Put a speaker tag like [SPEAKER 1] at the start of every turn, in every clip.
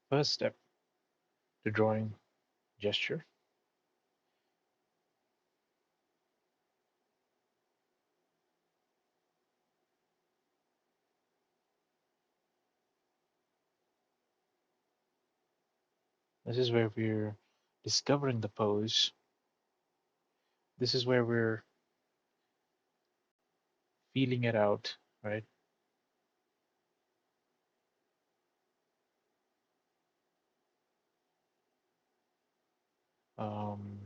[SPEAKER 1] First step to drawing gesture. This is where we're discovering the pose. This is where we're feeling it out, right? Um,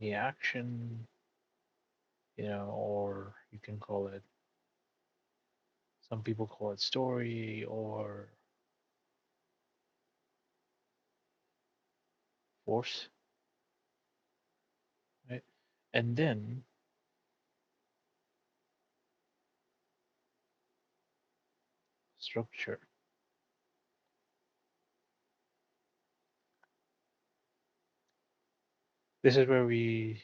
[SPEAKER 1] the action, or you can call it, some people call it story or force, right? And then structure. This is where we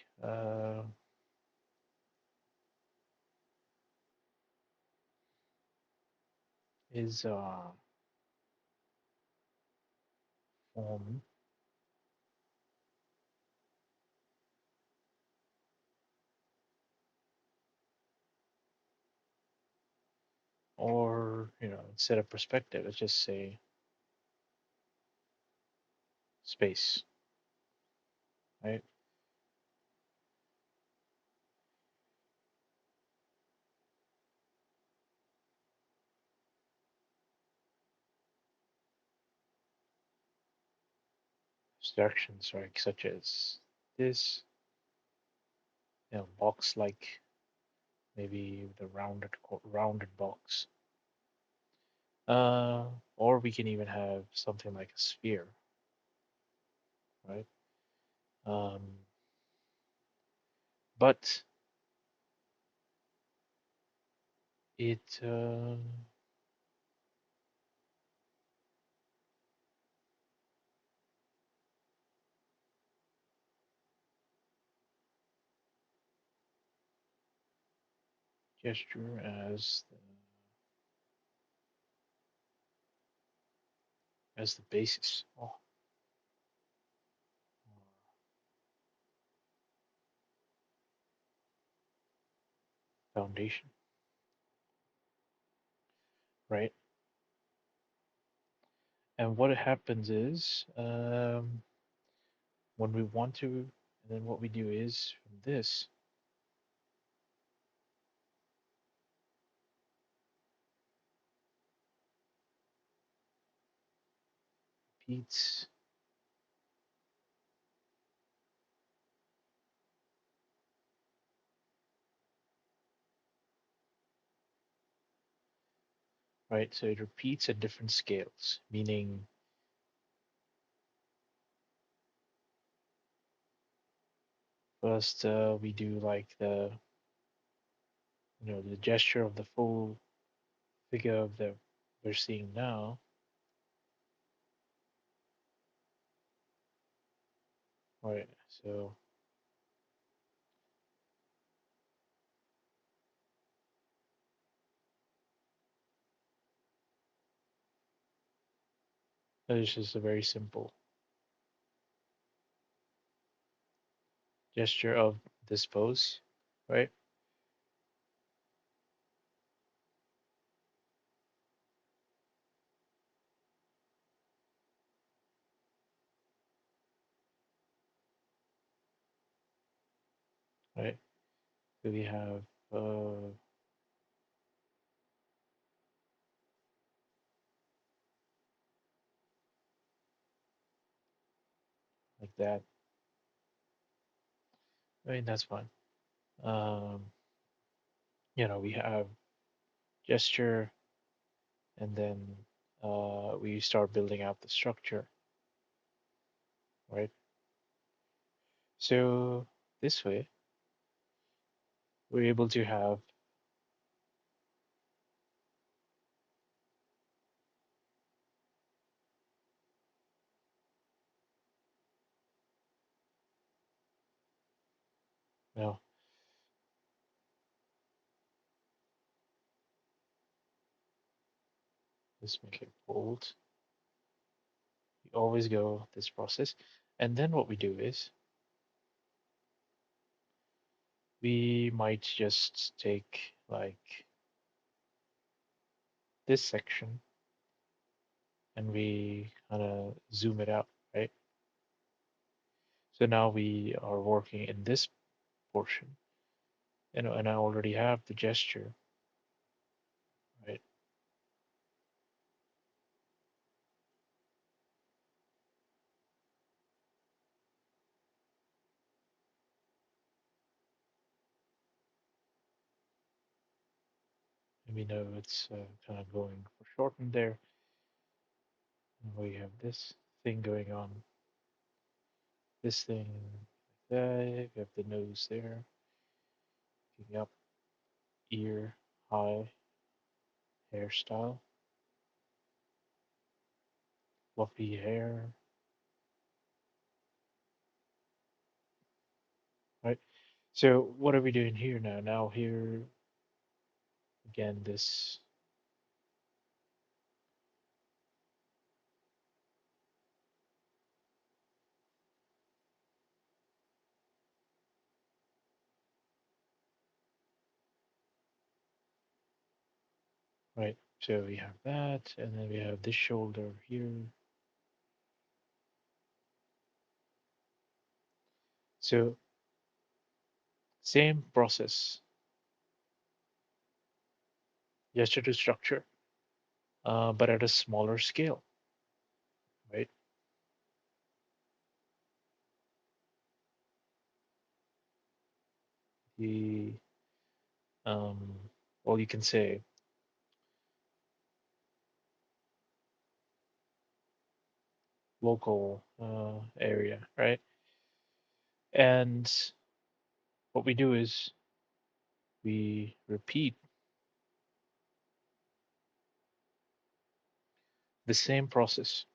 [SPEAKER 1] is form or instead of perspective, let's just say space, right? Abstractions, right? Such as this, box like maybe the rounded box. Uh, or we can even have something like a sphere, right? Um, but it gesture as the basis or foundation, right? And what happens is when we want to, and then what we do is from this repeats, right? So it repeats at different scales, meaning first we do like the gesture of the full figure of the we're seeing now, right? So that is just a very simple gesture of this pose, right? Right. So we have like that. I mean that's fine. Um, we have gesture, and then we start building out the structure, right? So this way, we're able to have you know Let's make it bold. We always go this process. And then what we do is we might just take like this section and we kind of zoom it out, right? So now we are working in this portion, and I already have the gesture, right? And we know it's kind of going for shortened there. And we have this thing going on, this thing like that. We have the nose there, picking up ear, eye, hairstyle, fluffy hair, right? So what are we doing here now? Now here again, this right. So we have that, and then we have this shoulder here. So same process, gesture to structure, but at a smaller scale, right? The um, well, you can say local area, right? And what we do is we repeat the same process,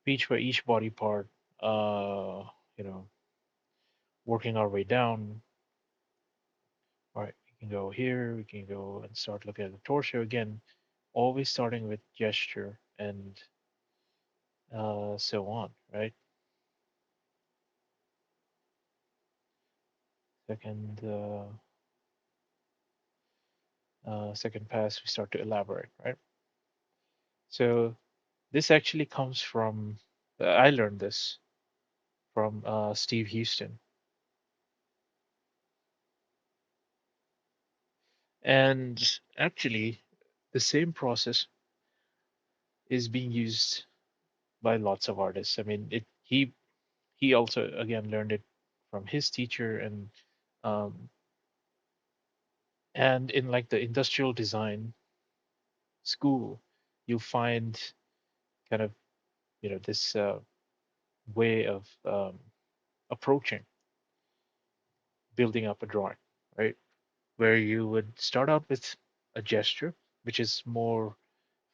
[SPEAKER 1] each by each body part, uh, you know, working our way down. All right, we can go here, we can go and start looking at the torso again, always starting with gesture and so on, right? Second, second pass, we start to elaborate, right? So this actually comes from, I learned this from Steve Houston. And actually, the same process is being used by lots of artists. I mean, he also again learned it from his teacher, um, and in like the industrial design school, you find kind of this way of approaching building up a drawing, right? Where you would start out with a gesture, which is more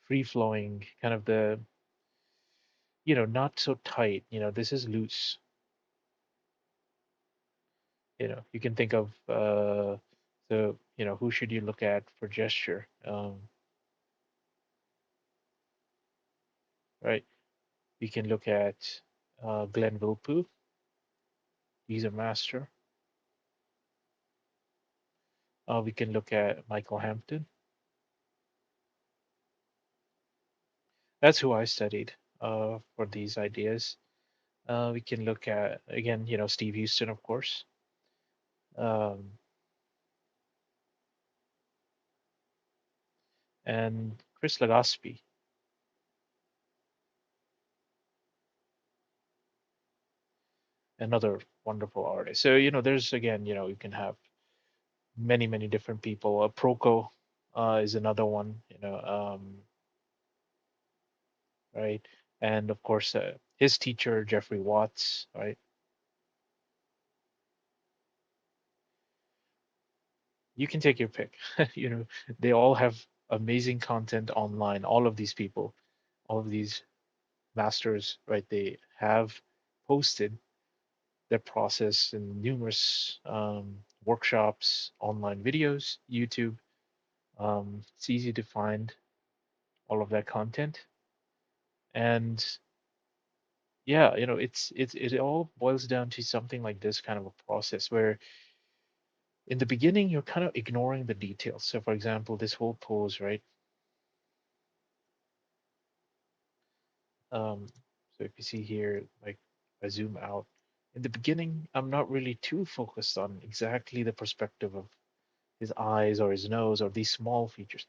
[SPEAKER 1] free flowing, kind of the not so tight. This is loose. You can think of who should you look at for gesture, right? You can look at Glenn Vilppu. He's a master. We can look at Michael Hampton. That's who I studied for these ideas. We can look at again, Steve Houston, of course, um, and Chris Legaspi, another wonderful artist. So there's again, you can have many, many different people. Proko is another one, right? And of course, his teacher Jeffrey Watts, right? You can take your pick. They all have amazing content online. All of these people, all of these masters, right? They have posted their process in numerous workshops, online videos, YouTube. It's easy to find all of that content. And yeah, it all boils down to something like this kind of a process where in the beginning you're kind of ignoring the details. So for example, this whole pose, right? Um, so if you see here, like I zoom out, in the beginning, I'm not really too focused on exactly the perspective of his eyes or his nose or these small features.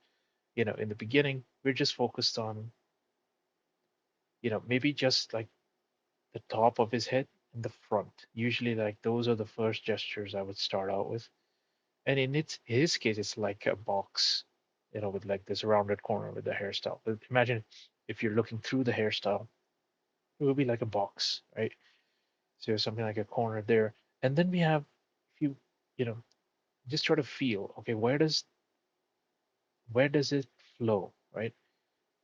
[SPEAKER 1] In the beginning, we're just focused on, maybe just like the top of his head and the front. Usually, like those are the first gestures I would start out with. And in his case, it's like a box, with like this rounded corner with the hairstyle. But imagine if you're looking through the hairstyle, it would be like a box, right? So something like a corner there. And then we have, if you know, just try to feel, okay, where does it flow, right?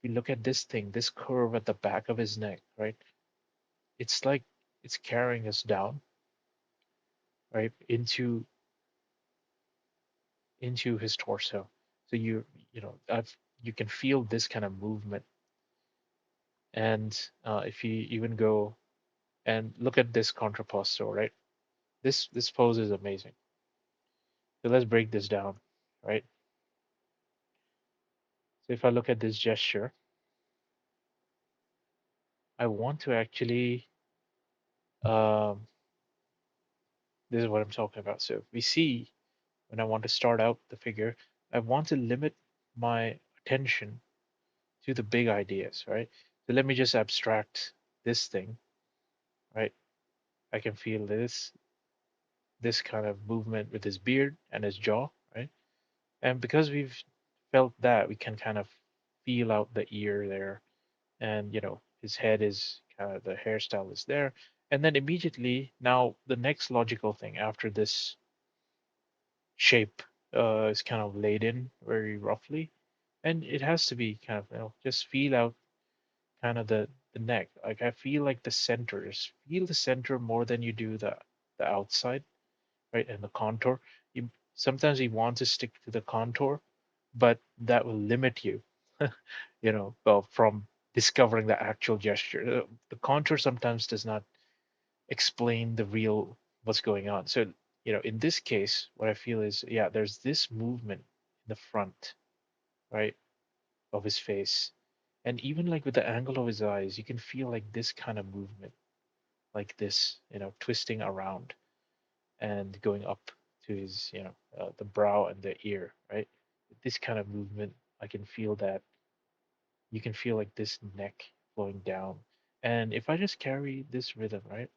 [SPEAKER 1] We look at this thing, this curve at the back of his neck, right? It's like it's carrying us down, right, into his torso. So you can feel this kind of movement. And if you even go and look at this contrapposto, right? This pose is amazing. So let's break this down, right? So if I look at this gesture, I want to actually, um, this is what I'm talking about. So we see when I want to start out the figure, I want to limit my attention to the big ideas, right? So let me just abstract this thing, right? I can feel this kind of movement with his beard and his jaw, right? And because we've felt that, we can kind of feel out the ear there, and his head is kind of the hairstyle is there. And then immediately now the next logical thing after this shape is kind of laid in very roughly, and it has to be kind of just feel out kind of the neck. Like I feel like the center, just feel the center more than you do the outside, right? And the contour. Sometimes you want to stick to the contour, but that will limit you, well, from discovering the actual gesture. The contour sometimes does not explain the real what's going on. So, in this case, what I feel is, yeah, there's this movement in the front, right, of his face. And even like with the angle of his eyes, you can feel like this kind of movement, like this, twisting around and going up to his, the brow and the ear, right? This kind of movement, I can feel that. You can feel like this neck flowing down. And if I just carry this rhythm, right,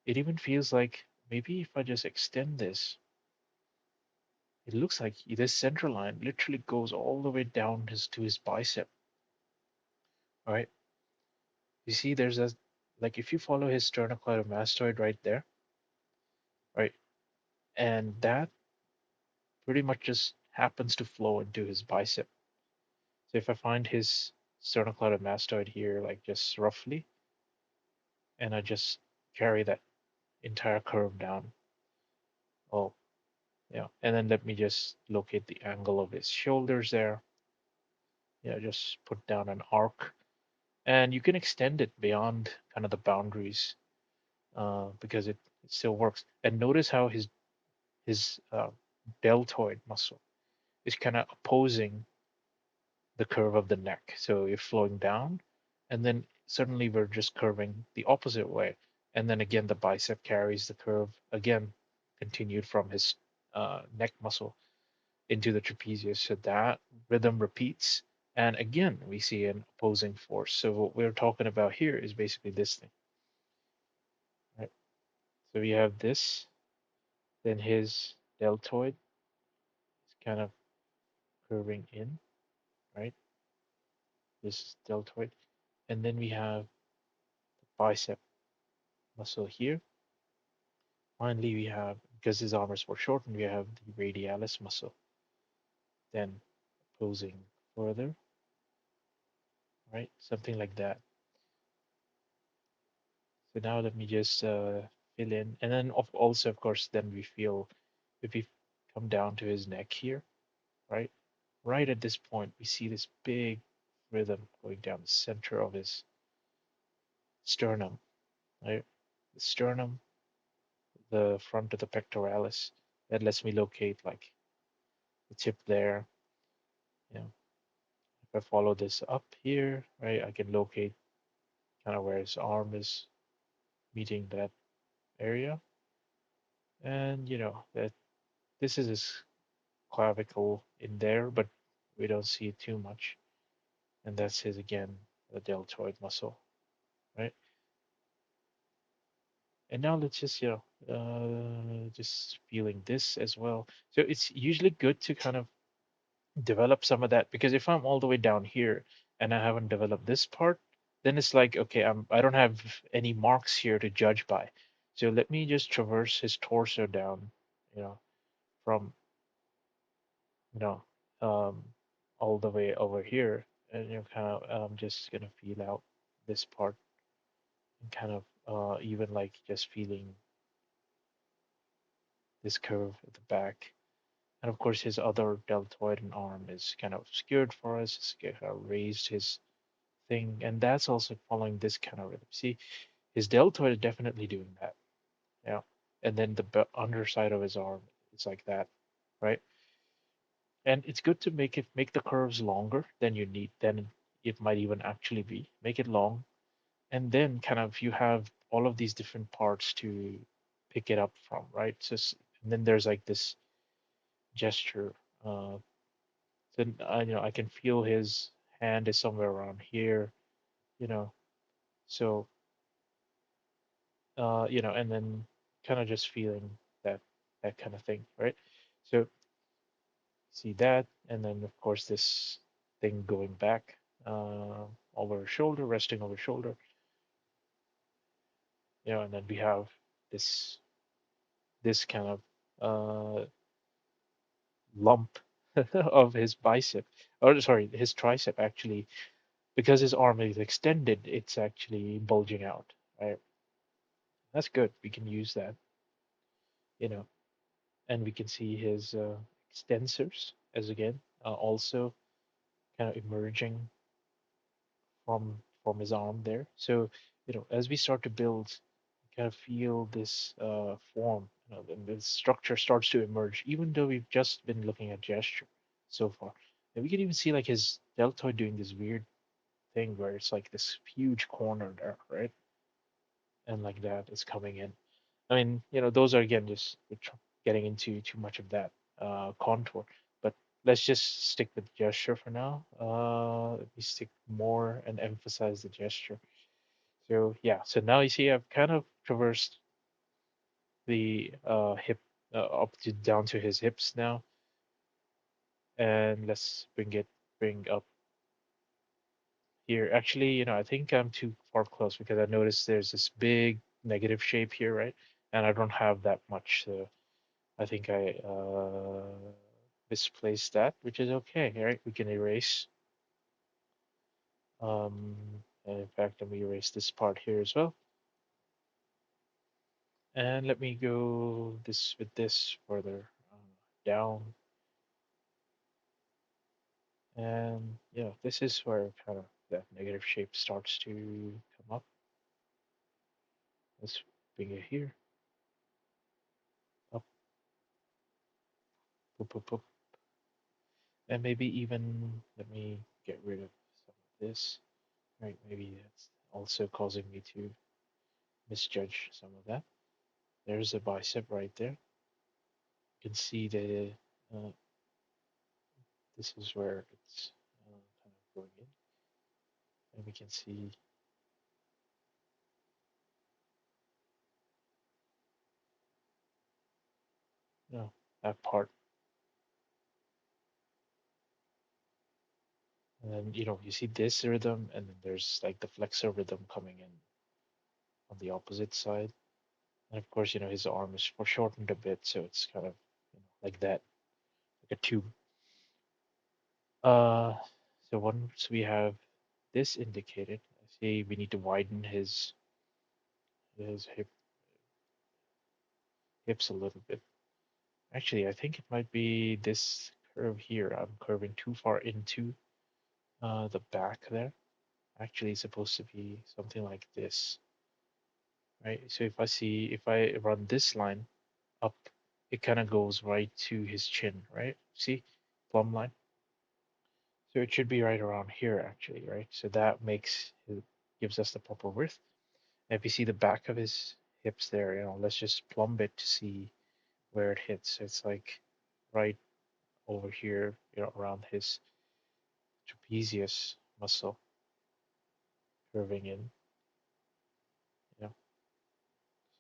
[SPEAKER 1] it even feels like maybe if I just extend this, it looks like this center line literally goes all the way down to his bicep, right? You see, there's a, like if you follow his sternocleidomastoid right there, right, and that pretty much just happens to flow into his bicep. So if I find his sternocleidomastoid here, like just roughly, and I just carry that entire curve down, oh, yeah, and then let me just locate the angle of his shoulders there. Just put down an arc, and you can extend it beyond kind of the boundaries because it still works. And notice how his deltoid muscle is kind of opposing the curve of the neck. So you're flowing down, and then suddenly we're just curving the opposite way. And then again, the bicep carries the curve again, continued from his neck muscle into the trapezius. So that rhythm repeats. And again, we see an opposing force. So what we're talking about here is basically this thing, right? So we have this, then his deltoid is kind of curving in, right? This is deltoid. And then we have the bicep muscle here. Finally, we have, because his arm is more shortened, we have the radialis muscle. Then opposing further, right? Something like that. So now let me just fill in, and then also, of course, then we feel if we come down to his neck here, right? Right at this point, we see this big rhythm going down the center of his sternum, right? The sternum, the front of the pectoralis. That lets me locate like the tip there. You know, if I follow this up here, right, I can locate kind of where his arm is meeting that area. And that this is his clavicle in there, but we don't see it too much. And that's his again, the deltoid muscle, right? And now let's just, just feeling this as well. So it's usually good to kind of develop some of that because if I'm all the way down here and I haven't developed this part, then it's like, okay, I don't have any marks here to judge by. So let me just traverse his torso down, you know, from, you know, um, all the way over here, and kind of just gonna feel out this part and kind of even like just feeling this curve at the back. And of course, his other deltoid and arm is kind of obscured for us. It's kind of raised his thing, and that's also following this kind of rhythm. See, his deltoid is definitely doing that, yeah. And then the underside of his arm is like that, right? And it's good to make the curves longer than you need, than it might even actually be. Make it long, and then kind of you have all of these different parts to pick it up from, right? So, and then there's like this gesture. Then I can feel his hand is somewhere around here, you know. So and then kind of just feeling that that kind of thing, right? So see that, and then of course this thing going back over her shoulder, resting over shoulder, and then we have this kind of lump of his bicep, or sorry, his tricep actually, because his arm is extended, it's actually bulging out, right? That's good. We can use that, you know, and we can see his extensors as again also kind of emerging from his arm there. So, as we start to build, kind of feel this form, and the structure starts to emerge, even though we've just been looking at gesture so far. And we can even see like his deltoid doing this weird thing where it's like this huge corner there, right? And like that is coming in. I mean, those are again just we're getting into too much of that contour. But let's just stick with gesture for now. Let me stick more and emphasize the gesture. So yeah, so now you see I've kind of traversed the hip up to down to his hips now, and let's bring up here. Actually, I think I'm too far close because I noticed there's this big negative shape here, right? And I don't have that much, so I think I misplaced that, which is okay, right? We can erase. Um, and in fact, let me erase this part here as well. And let me go this with this further down. And yeah, this is where kind of that negative shape starts to come up. Let's bring it here, up, up, up, up. And maybe even let me get rid of some of this. Right, maybe that's also causing me to misjudge some of that. There's a bicep right there. You can see the this is where it's kind of going in, and we can see you know, that part. And then you see this rhythm, and then there's like the flexor rhythm coming in on the opposite side. And of course, his arm is foreshortened a bit, so it's kind of like that, like a tube. Uh, so once we have this indicated, I see we need to widen his his hips a little bit. Actually, I think it might be this curve here. I'm curving too far into the back there. Actually, it's supposed to be something like this, right? So if I run this line up, it kind of goes right to his chin, right? See, plumb line. So it should be right around here, actually, right? So that gives us the proper width. And if you see the back of his hips there, let's just plumb it to see where it hits. So it's like right over here, around his trapezius muscle curving in, you know,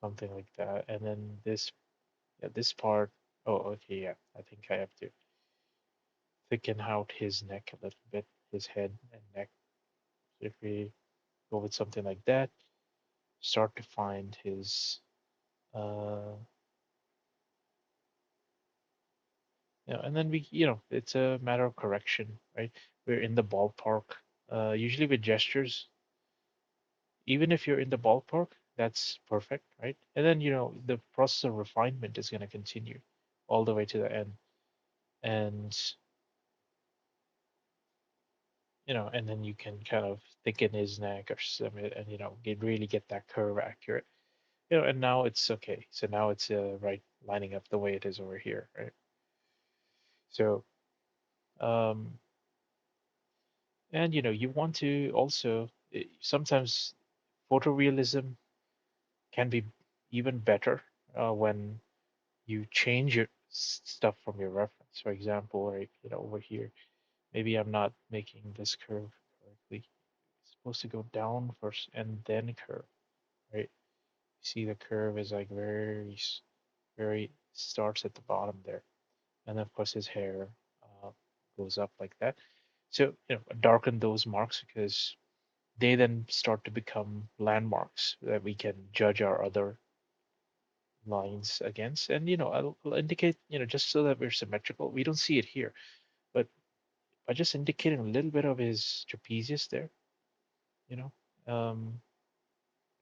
[SPEAKER 1] something like that. And then yeah, this part, oh, okay, yeah, I think I have to thicken out his neck a little bit, his head and neck. So if we go with something like that, start to find his, uh, and then it's a matter of correction, right? We're in the ballpark. Usually with gestures, even if you're in the ballpark, that's perfect, right? And then, the process of refinement is going to continue all the way to the end. And, and then you can kind of thicken his neck or something and, get that curve accurate. And now it's okay. So now it's right lining up the way it is over here, right? So, um, and you want to also sometimes photorealism can be even better when you change your stuff from your reference. For example, right, over here, maybe I'm not making this curve correctly. It's supposed to go down first and then curve, right? You see the curve is like very starts at the bottom there, and of course his hair uh, goes up like that. So darken those marks because they then start to become landmarks that we can judge our other lines against. And I'll indicate, just so that we're symmetrical. We don't see it here, but by just indicating a little bit of his trapezius there, you know, a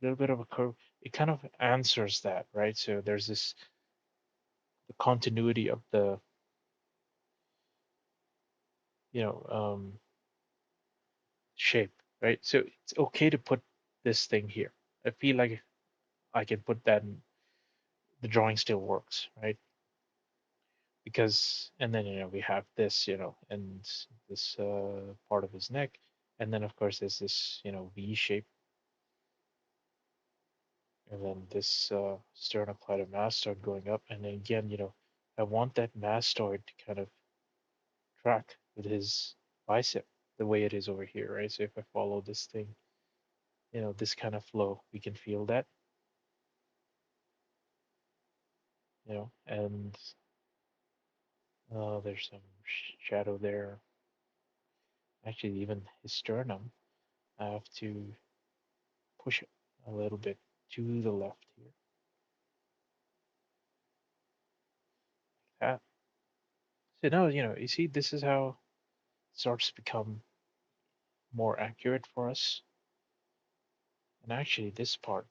[SPEAKER 1] little bit of a curve, it kind of answers that, right? So there's the continuity of the, you know, um, shape, right? So it's okay to put this thing here. I feel like I can put that in, the drawing still works, right? Because and then we have this, and this part of his neck, and then of course there's this V shape, and then this sternocleidomastoid going up, and then again I want that mastoid to kind of track with his bicep the way it is over here, right? So if I follow this thing, this kind of flow, we can feel that, and there's some shadow there. Actually, even his sternum, I have to push it a little bit to the left here. Ah, so now, you see, this is how it starts to become more accurate for us. And actually, this part,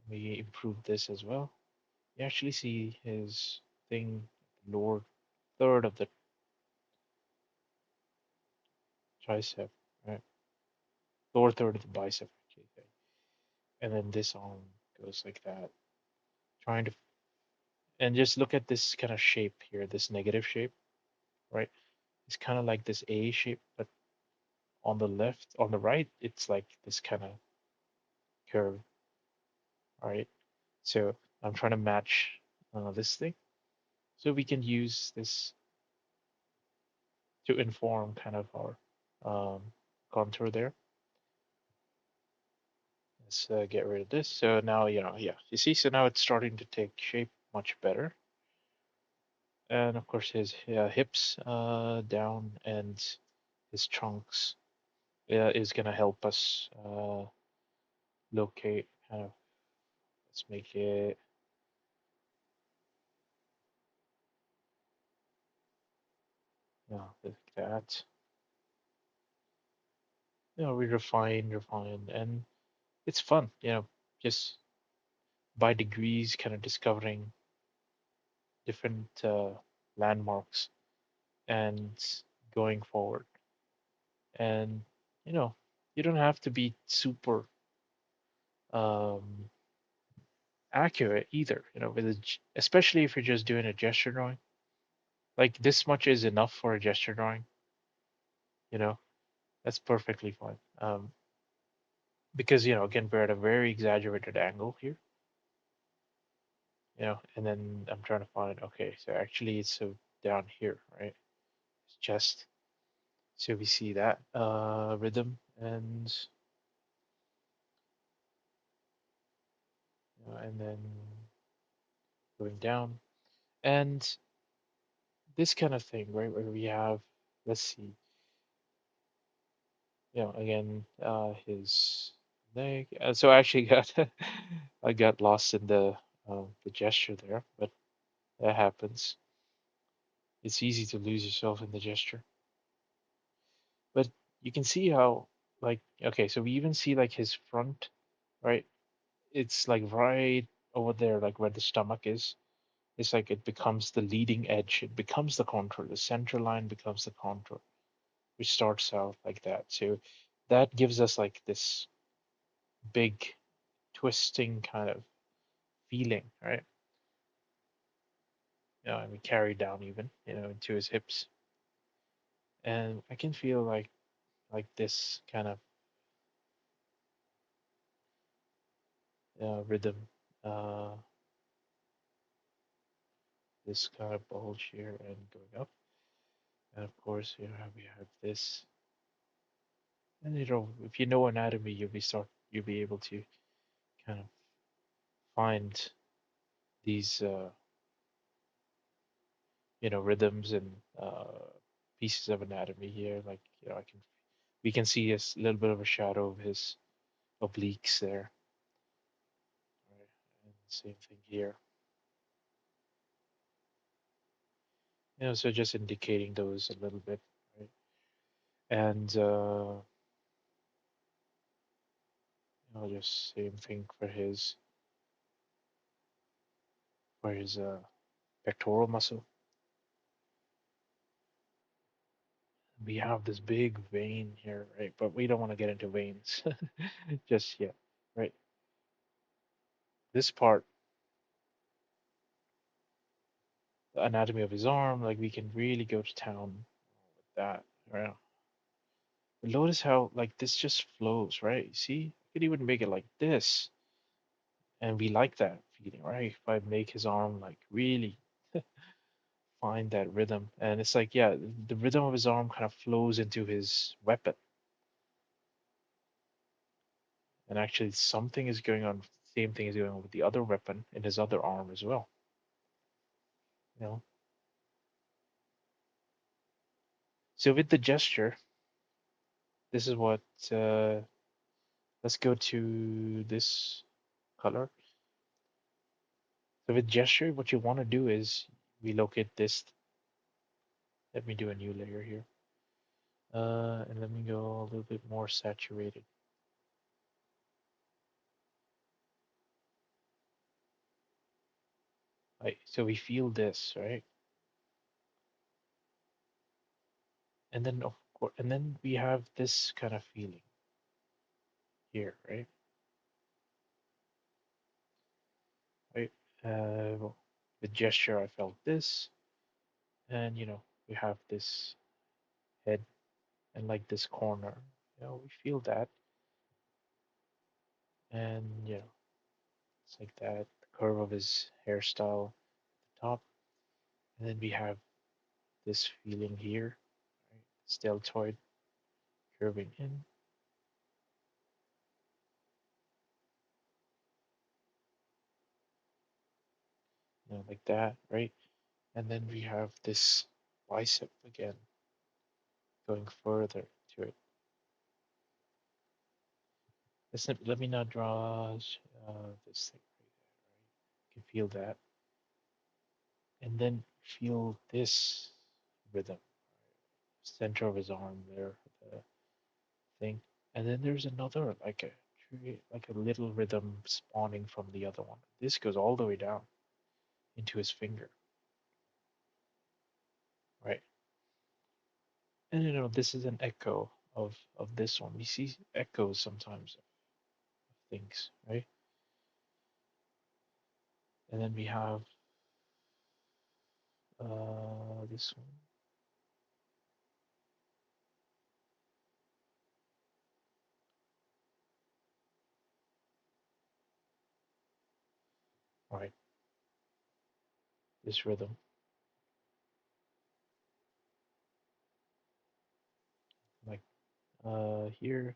[SPEAKER 1] we improve this as well. You actually see his thing, lower third of the tricep, right? Lower third of the bicep, actually. And then this arm goes like that, trying to, and just look at this kind of shape here, this negative shape, right? It's kind of like this A shape, but on the left, on the right, it's like this kind of curve, all right? So I'm trying to match this thing. So we can use this to inform kind of our um, contour there. Let's get rid of this. So now, yeah, you see, so now it's starting to take shape much better. And of course, his hips down and his trunks is going to help us locate kind of, let's make it, like that. We refine, and it's fun, just by degrees, kind of discovering different landmarks and going forward. And you know, you don't have to be super um, accurate either. With especially if you're just doing a gesture drawing. Like this much is enough for a gesture drawing. You know, that's perfectly fine. Because again, we're at a very exaggerated angle here. And then I'm trying to find, okay, so actually it's so down here, right? It's just so we see that rhythm and then going down and this kind of thing, right? Where we have, let's see, again, his leg. So I actually got I got lost in the gesture there, but that happens. It's easy to lose yourself in the gesture. But you can see how, like, okay, so we even see like his front, right? It's like right over there, like where the stomach is. It's like it becomes the leading edge. It becomes the contour. The center line becomes the contour, which starts out like that. So that gives us like this big twisting kind of feeling, right? And we carry down even, into his hips. And I can feel like this kind of rhythm, uh, this kind of bulge here and going up. And of course, we have this. And if you know anatomy, you'll be able to kind of find these rhythms and pieces of anatomy here. Like, I can we can see a little bit of a shadow of his obliques there. Right? And same thing here. So just indicating those a little bit, right? And just same thing for his pectoral muscle. We have this big vein here, right? But we don't want to get into veins just yet, right? This part, the anatomy of his arm, like we can really go to town with that, right? But notice how like this just flows, right? See, you could even make it like this, and we like that feeling, right? If I make his arm like really find that rhythm, and it's like, yeah, the rhythm of his arm kind of flows into his weapon, and actually something is going on. Same thing is going on with the other weapon in his other arm as well. You know. So with the gesture, this is what. Uh, let's go to this color. So with gesture, what you want to do is relocate this. Let me do a new layer here. And let me go a little bit more saturated. Right. So we feel this, right? And then of course, and then we have this kind of feeling here, right? Right. Well, with gesture, I felt this, and we have this head and like this corner. We feel that, and it's like that. The curve of his hairstyle, the top, and then we have this feeling here, right? This deltoid curving in, like that, right? And then we have this bicep again going further to it. Let me not draw this thing right there, right? You can feel that. And then feel this rhythm, center of his arm there, the thing. And then there's another, like a create like a little rhythm spawning from the other one. This goes all the way down into his finger, right? And this is an echo of this one. We see echoes sometimes of things, right? And then we have this one, right? This rhythm, like here,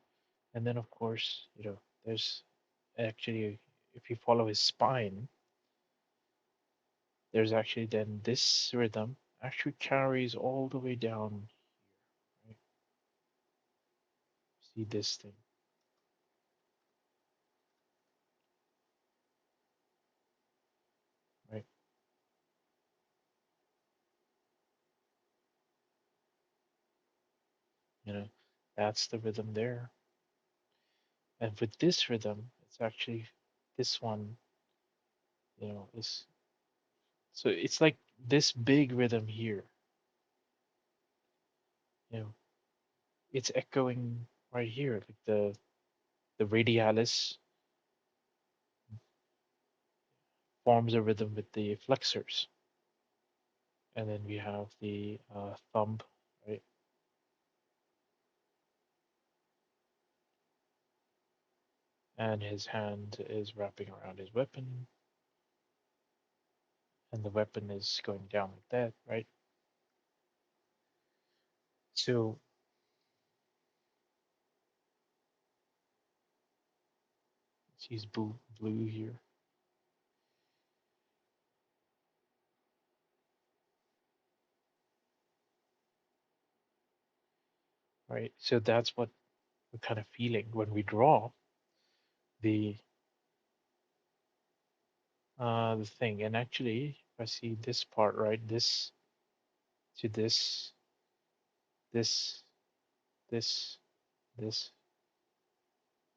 [SPEAKER 1] and then of course, there's actually, if you follow his spine, there's actually then this rhythm actually carries all the way down here, right? See this thing, right? You know, that's the rhythm there. And with this rhythm, it's actually this one, is so it's like this big rhythm here, you know, it's echoing right here, like the radialis forms a rhythm with the flexors, and then we have the thumb, right? And his hand is wrapping around his weapon, and the weapon is going down like that, right? So he's blue here, right? So that's what we're kind of feeling when we draw the the thing. And actually, if I see this part, right, this to this, this, this,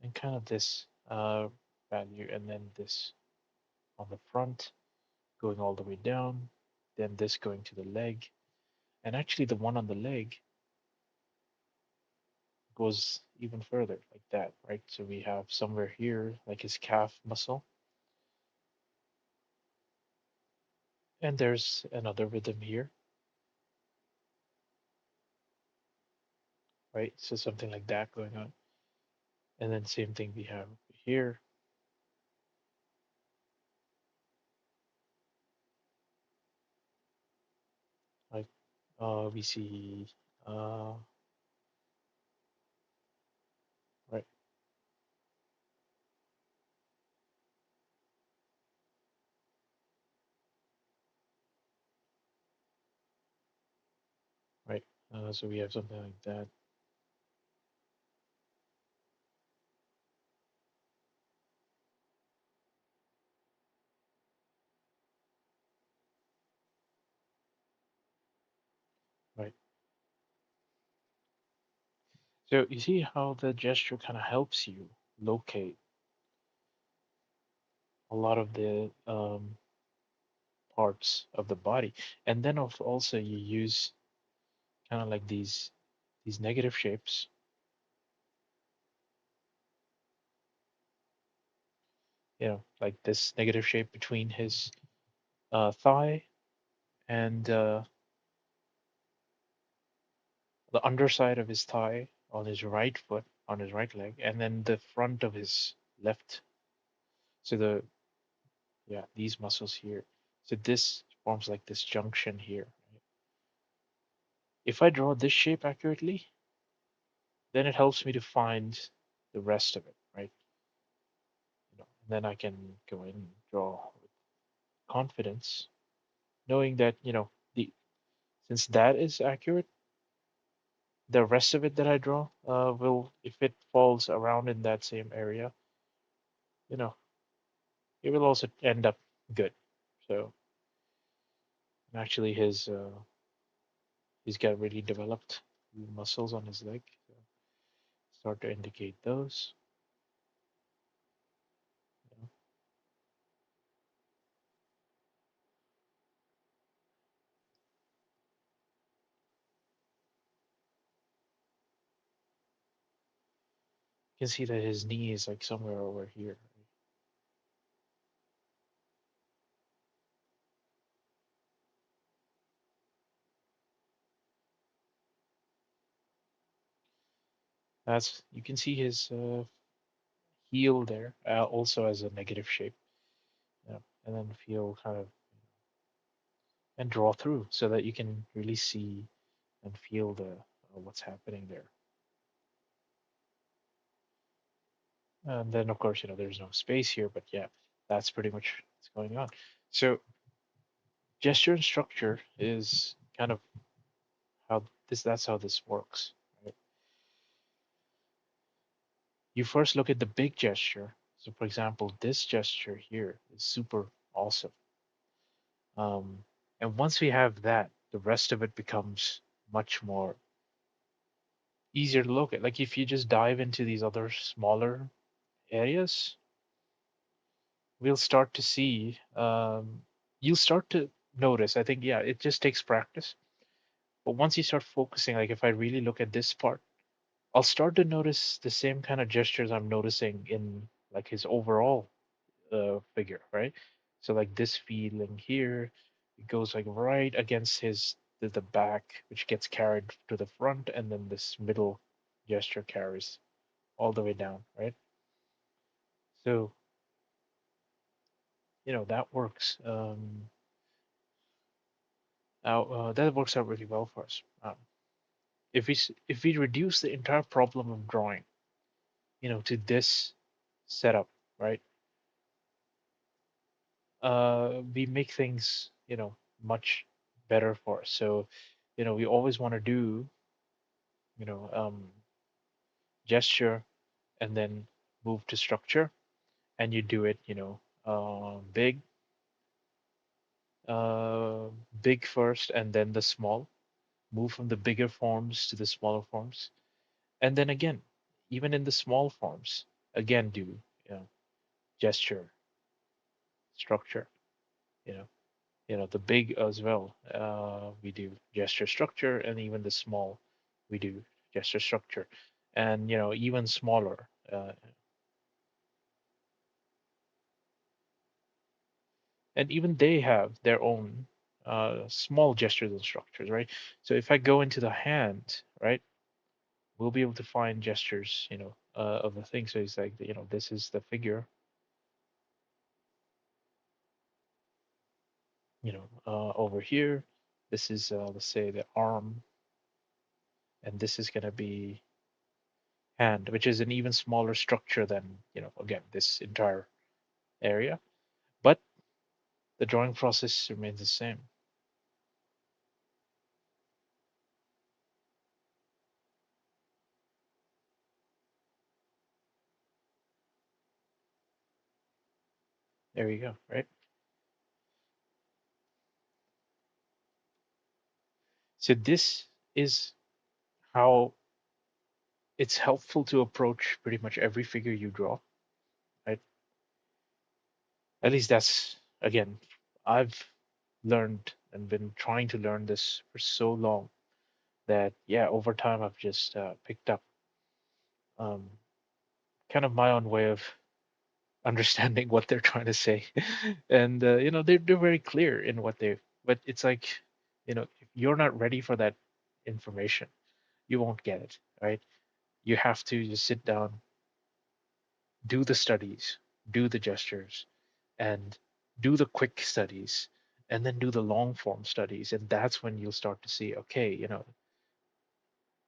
[SPEAKER 1] and kind of this value, and then this on the front going all the way down, then this going to the leg, and actually the one on the leg goes even further like that, right? So we have somewhere here like his calf muscle, and there's another rhythm here, right? So something like that going on, and then same thing we have here, like we see uh, right, right. So we have something like that, right? So you see how the gesture kind of helps you locate a lot of the parts of the body, and then also you use kind of like these negative shapes, like this negative shape between his thigh and the underside of his thigh on his right foot, on his right leg, and then the front of his left. So these muscles here. So this forms like this junction here. Right? If I draw this shape accurately, then it helps me to find the rest of it, right? And then I can go in and draw with confidence, knowing that, the since that is accurate, the rest of it that I draw will, if it falls around in that same area, you know, it will also end up good. So actually, he's got really developed muscles on his leg. So start to indicate those. can see that his knee is like somewhere over here. That's you can see his heel there also as a negative shape. Yeah. And then feel kind of and draw through so that you can really see and feel the what's happening there. And then of course, there's no space here, but yeah, that's pretty much what's going on. So gesture and structure is kind of how that's how this works, right? You first look at the big gesture. So for example, this gesture here is super awesome. Um, and once we have that, the rest of it becomes much more easier to look at. Like if you just dive into these other smaller areas, we'll start to see, you'll start to notice. I think, yeah, it just takes practice. But once you start focusing, like if I really look at this part, I'll start to notice the same kind of gestures I'm noticing in like his overall figure, right? So like this feeling here, it goes like right against the back, which gets carried to the front, and then this middle gesture carries all the way down, right? So that works. That works out really well for us. If we reduce the entire problem of drawing, to this setup, right? We make things, much better for us. So, we always want to do, you know, um, gesture and then move to structure, and you do it, uh, big first, and then the small. Move from the bigger forms to the smaller forms, and then again, even in the small forms, again do, gesture, structure, you know, the big as well. We do gesture, structure, and even the small, we do gesture, structure, and even smaller. And even they have their own small gestures and structures, right? So if I go into the hand, right, we'll be able to find gestures, of the thing. So it's like, this is the figure, over here. This is, let's say, the arm, and this is going to be hand, which is an even smaller structure than, again, this entire area. But the drawing process remains the same. There you go, right? So this is how it's helpful to approach pretty much every figure you draw, right? At least that's, again, I've learned and been trying to learn this for so long that, yeah, over time I've just picked up um, kind of my own way of understanding what they're trying to say. And they're very clear in what they, but it's like, if you're not ready for that information, you won't get it, right? You have to just sit down, do the studies, do the gestures, and do the quick studies, and then do the long form studies, and that's when you'll start to see, okay,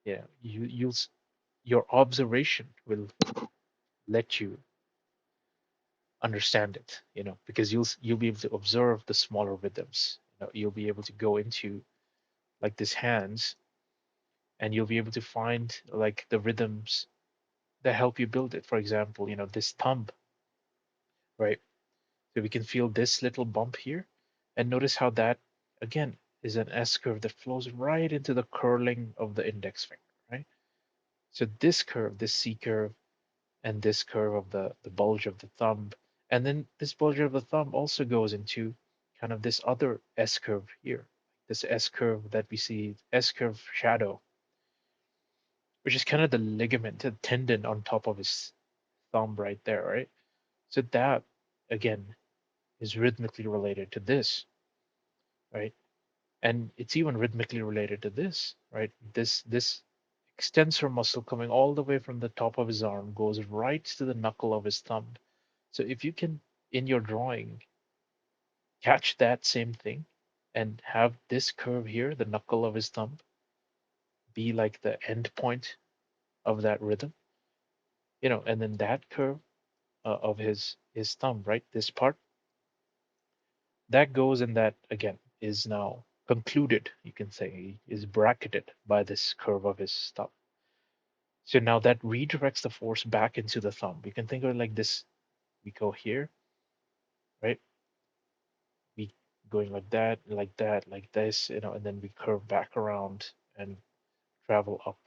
[SPEAKER 1] yeah, your observation will let you understand it, because you'll be able to observe the smaller rhythms. You'll be able to go into like this hands, and you'll be able to find like the rhythms that help you build it. For example, this thumb, right? So we can feel this little bump here, and notice how that again is an S curve that flows right into the curling of the index finger, right? So this curve, this C curve, and this curve of the bulge of the thumb, and then this bulge of the thumb also goes into kind of this other S curve here, this S curve that we see, S curve shadow, which is kind of the ligament, the tendon on top of his thumb right there, right? So that again is rhythmically related to this, right? And it's even rhythmically related to this, right? This extensor muscle coming all the way from the top of his arm goes right to the knuckle of his thumb. So if you can, in your drawing, catch that same thing and have this curve here, the knuckle of his thumb, be like the end point of that rhythm, and then that curve of his thumb, right? This part that goes in that again is now concluded, you can say, is bracketed by this curve of his thumb. So now that redirects the force back into the thumb. You can think of it like this. We go here, right? We going like that, like this, and then we curve back around and travel up.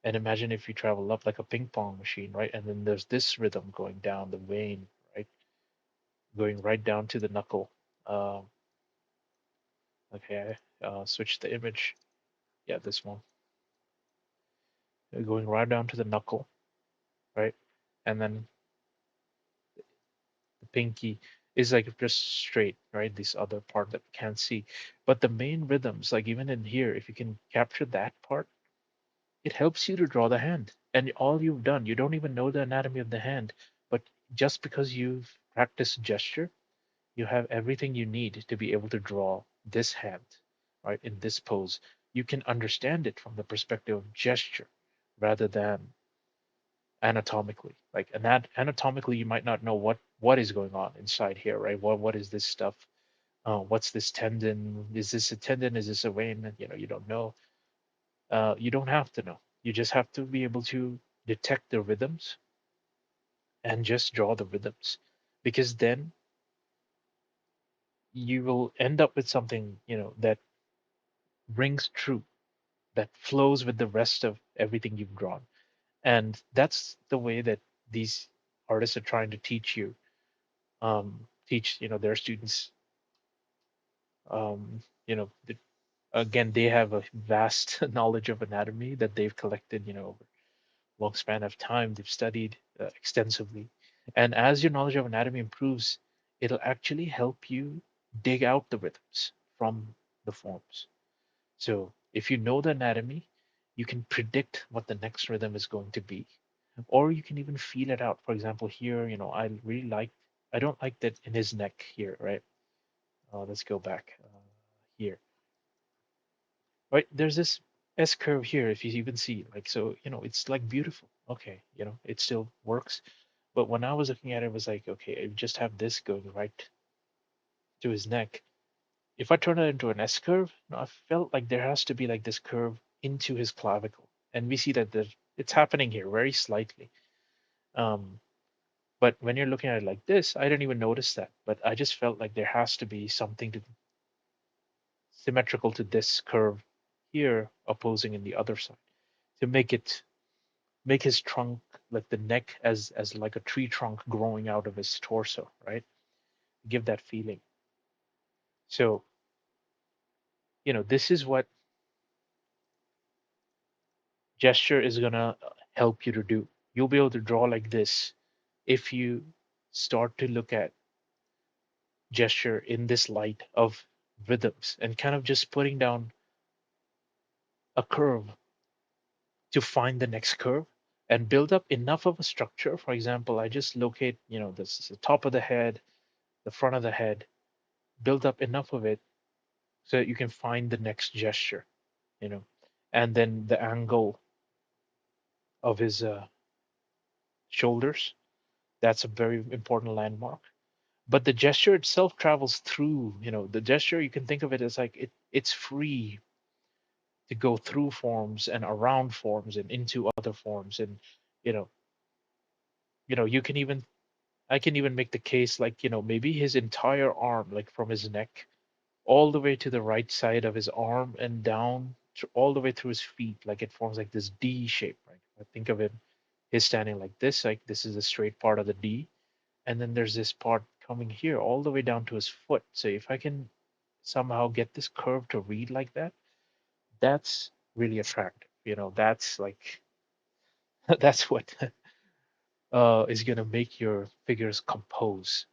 [SPEAKER 1] And imagine if you travel up like a ping pong machine, right? And then there's this rhythm going down the vein, right? Going right down to the knuckle. Um, okay, switch the image. Yeah, this one. Going right down to the knuckle, right? And then the pinky is like just straight, right? This other part that we can't see. But the main rhythms, like even in here, if you can capture that part, it helps you to draw the hand. And all you've done, you don't even know the anatomy of the hand, but just because you've practiced gesture, you have everything you need to be able to draw this hand, right? In this pose, you can understand it from the perspective of gesture rather than anatomically. Like anatomically, you might not know what is going on inside here, right? What is this stuff? What's this tendon? Is this a tendon? Is this a vein? You don't know. You don't have to know. You just have to be able to detect the rhythms and just draw the rhythms, because then you will end up with something, that rings true, that flows with the rest of everything you've drawn. And that's the way that these artists are trying to teach their students. um, you know th- Again, they have a vast knowledge of anatomy that they've collected, over a long span of time. They've studied extensively, and as your knowledge of anatomy improves, it'll actually help you dig out the rhythms from the forms. So if you know the anatomy, you can predict what the next rhythm is going to be, or you can even feel it out. For example, here, I don't like that in his neck here, right? Let's go back here, right? There's this S curve here, if you even see, like, so, it's like beautiful. Okay, it still works. But when I was looking at it, it was like, okay, I just have this going right to his neck. If I turn it into an S curve, I felt like there has to be like this curve into his clavicle. And we see that it's happening here very slightly. Um, but when you're looking at it like this, I didn't even notice that. But I just felt like there has to be something symmetrical to this curve here opposing in the other side to make his trunk, like the neck, as like a tree trunk growing out of his torso, right? Give that feeling. So, this is what gesture is gonna help you to do. You'll be able to draw like this if you start to look at gesture in this light of rhythms and kind of just putting down a curve to find the next curve and build up enough of a structure. For example, I just locate, this is the top of the head, the front of the head, build up enough of it so that you can find the next gesture, you know, and then the angle of his shoulders. That's a very important landmark. But the gesture itself travels through, the gesture, you can think of it as like it's free to go through forms and around forms and into other forms. And, you know, you can even, I can even make the case like, maybe his entire arm, like from his neck all the way to the right side of his arm and down all the way through his feet, like it forms like this D shape, right? I think of him, he's standing like this is a straight part of the D, and then there's this part coming here all the way down to his foot. So if I can somehow get this curve to read like that, that's really attractive. That's like That's what is going to make your figures compose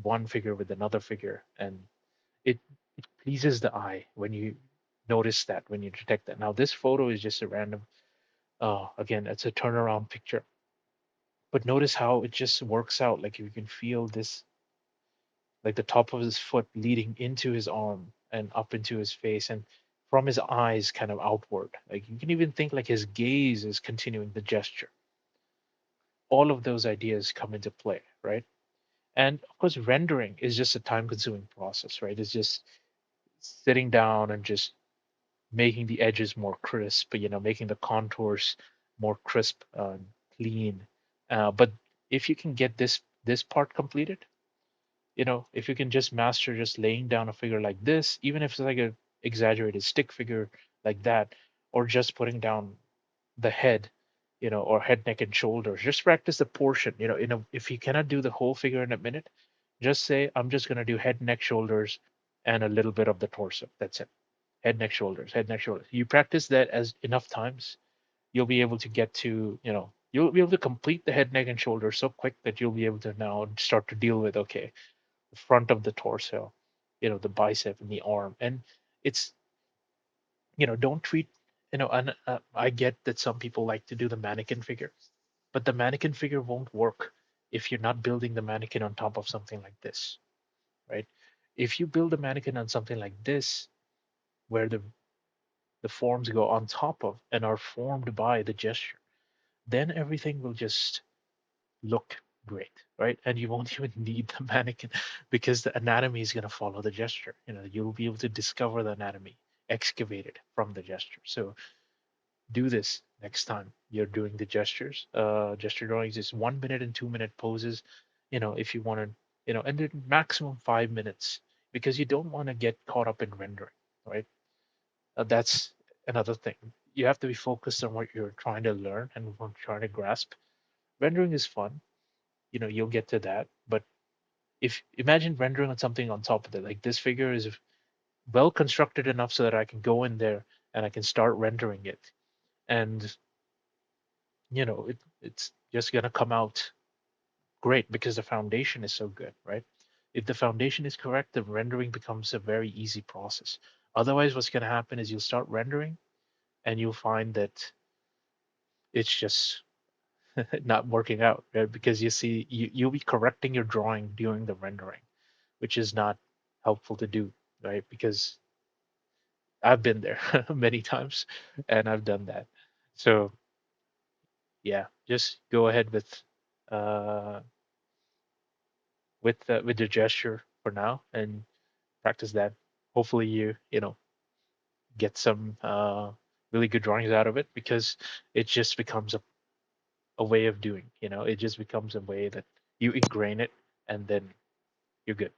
[SPEAKER 1] one figure with another figure, and it it pleases the eye when you notice that, when you detect that. Now this photo is just a random, again, it's a turnaround picture, but notice how it just works out. Like you can feel this, like the top of his foot leading into his arm and up into his face, and from his eyes kind of outward. Like you can even think like his gaze is continuing the gesture. All of those ideas come into play, right? And of course, rendering is just a time consuming process, right? It's just sitting down and just making the edges more crisp, making the contours more crisp and clean. But if you can get this part completed, if you can just master just laying down a figure like this, even if it's like a exaggerated stick figure like that, or just putting down the head, or head, neck, and shoulders, just practice the portion. If you cannot do the whole figure in a minute, just say, I'm just going to do head, neck, shoulders, and a little bit of the torso. That's it. Head, neck, shoulders, head, neck, shoulders. You practice that as enough times, you'll be able to get to, you'll be able to complete the head, neck, and shoulders so quick that you'll be able to now start to deal with, okay, the front of the torso, the bicep and the arm. And it's, don't treat, and I get that some people like to do the mannequin figure, but the mannequin figure won't work if you're not building the mannequin on top of something like this, right? If you build a mannequin on something like this, where the forms go on top of and are formed by the gesture, then everything will just look great, right? And you won't even need the mannequin because the anatomy is going to follow the gesture. You'll be able to discover the anatomy, excavate it from the gesture. So do this next time you're doing the gestures. Gesture drawings is 1 minute and 2 minute poses. If you want to, and then maximum 5 minutes, because you don't want to get caught up in rendering, right? That's another thing. You have to be focused on what you're trying to learn and what you're trying to grasp. Rendering is fun, you'll get to that. But if imagine rendering on something on top of it, like this figure is well constructed enough so that I can go in there and I can start rendering it. And it's just gonna come out great because the foundation is so good, right? If the foundation is correct, the rendering becomes a very easy process. Otherwise, what's gonna happen is you'll start rendering and you'll find that it's just not working out, right? Because you'll be correcting your drawing during the rendering, which is not helpful to do, right? Because I've been there many times and I've done that. So yeah, just go ahead uh with the gesture for now and practice that. Hopefully you get some really good drawings out of it, because it just becomes a way of doing, it just becomes a way that you ingrain it, and then you're good.